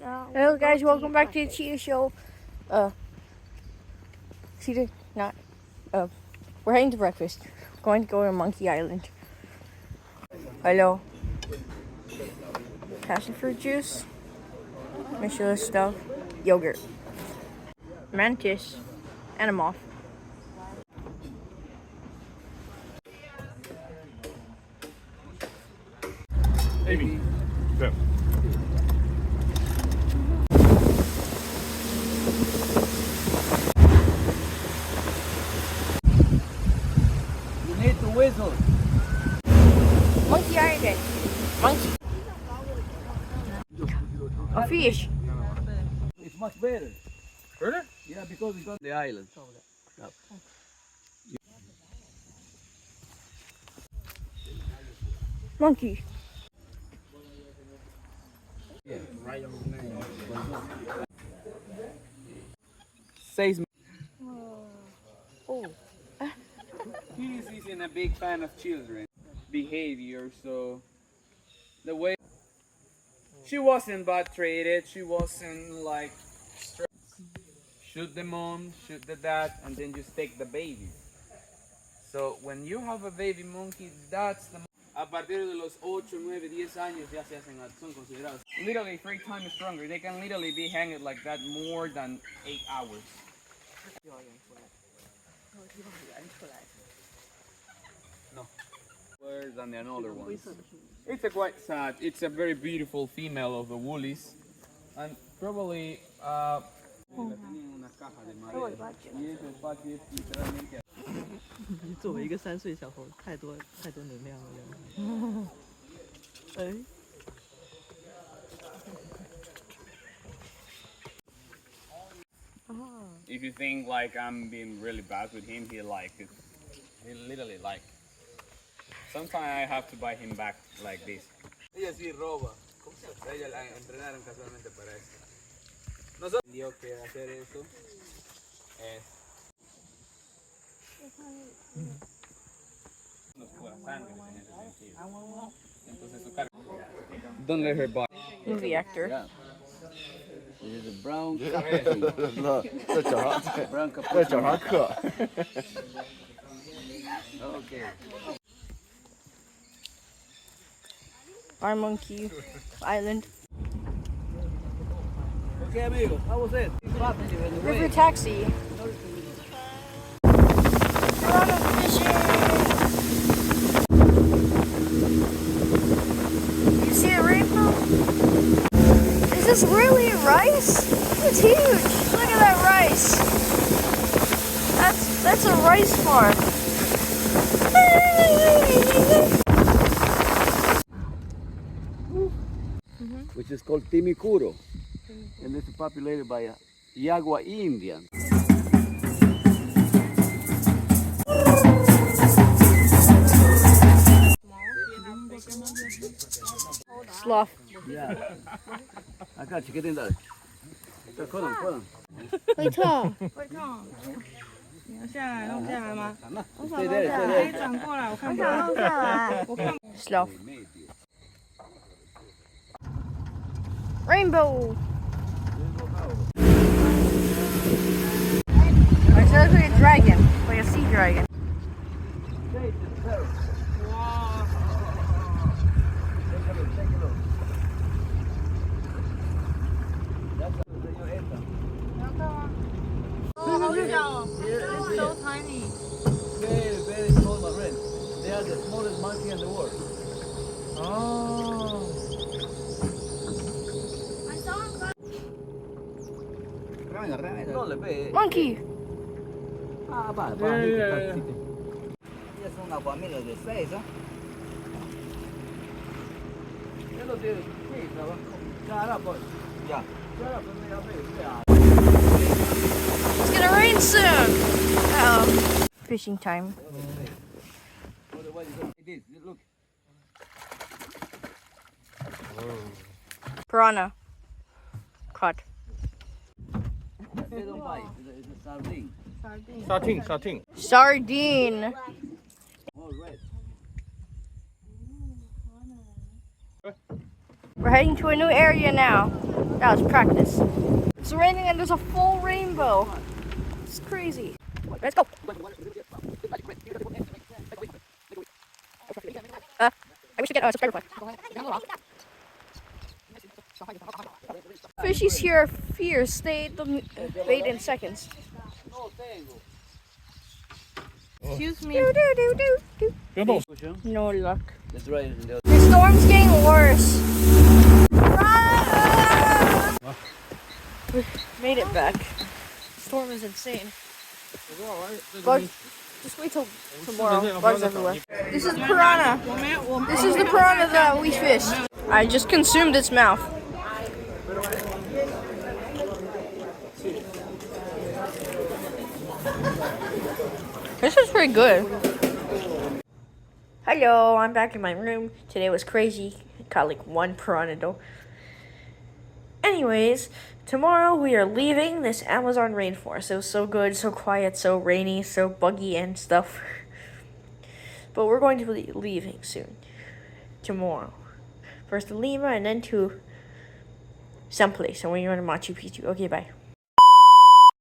Hello guys, welcome back to the Cheetah Show. Cheetah, not. We're heading to breakfast. Going to go to Monkey Island. Hello. Passion fruit juice. Michelin stuff. Yogurt. Mantis. And a moth. Amy, go. You need to whistle. Monkey Island. Monkey. A fish. It's much better. Further? Yeah, because we got the island. Yeah. Monkey. Yeah. Says Oh. he isn't a big fan of children behavior, so the way she wasn't bad treated, she wasn't like shoot the mom, shoot the dad, and then just take the baby. So when you have a baby monkey, that's the a partir de los 8, 9, 10 años ya se hacen, son considerados literally 3 times stronger. They can literally be hanging like that more than 8 hours. No. Worse than the another ones. It's a quite sad. It's a very beautiful female of the woolies, and probably 你作为一个3岁小猴，太多能量了。哎。If you think like I'm being really bad with him, he literally like. Sometimes I have to buy him back like this. Ella sí roba. Ella la entrenaron casualmente para eso. Nosotros entendió que hacer eso es nos cura sangre en ese sentido. Entonces su carga. Don't let her buy. Movie actor. Yeah. This is a brown 这脚上， brown 这脚上刻。 Okay. Our Monkey Island. Okay, amigo. How was it? River taxi. Piranha fishing. You see a rainbow? Is this really rice? It's huge. Look at that rice. That's a rice farm. Which is called Timicuro, and it's populated by Yagua Indians. Sloth. Yeah. I got you. Get in there. Come on. 会痛。你要下来，弄下来吗？ Stay there. 可以转过来，我看不到。弄下来。Sloth. Rainbow. It looks like a dragon, like a sea dragon. It's so tiny. Very, very small, my friend. They are the smallest monkey in the world. Oh. No le ve. Monkey. Ah, va. Yeah. Es una familia de 6, ¿ah? Ya lo tienes. Sí, trabajo. Ya, ahora pues. Ya. Ya, ahora pues, ya ves. Ya. It's gonna rain soon. Uh-oh. Fishing time. It is. Look. Piranha. Caught. They don't bite. It's a sardine. Starting. Sardine. All red. We're heading to a new area now. That was practice. It's raining and there's a full rainbow. It's crazy. Let's go. We should get a subscriber flag. Fishies here are fierce. They eat the bait in seconds. Excuse me. No luck. The storm's getting worse. We made it back. The storm is insane. Bugs, just wait till tomorrow. Bugs everywhere. This is piranha. This is the piranha that we fished. I just consumed its mouth. This is pretty good. Hello, I'm back in my room. Today was crazy. Caught like one piranha though. Anyways, tomorrow we are leaving this Amazon rainforest. It was so good, so quiet, so rainy, so buggy and stuff. But we're going to be leaving soon. Tomorrow. First to Lima and then to someplace. And we're going to Machu Picchu. Okay, bye.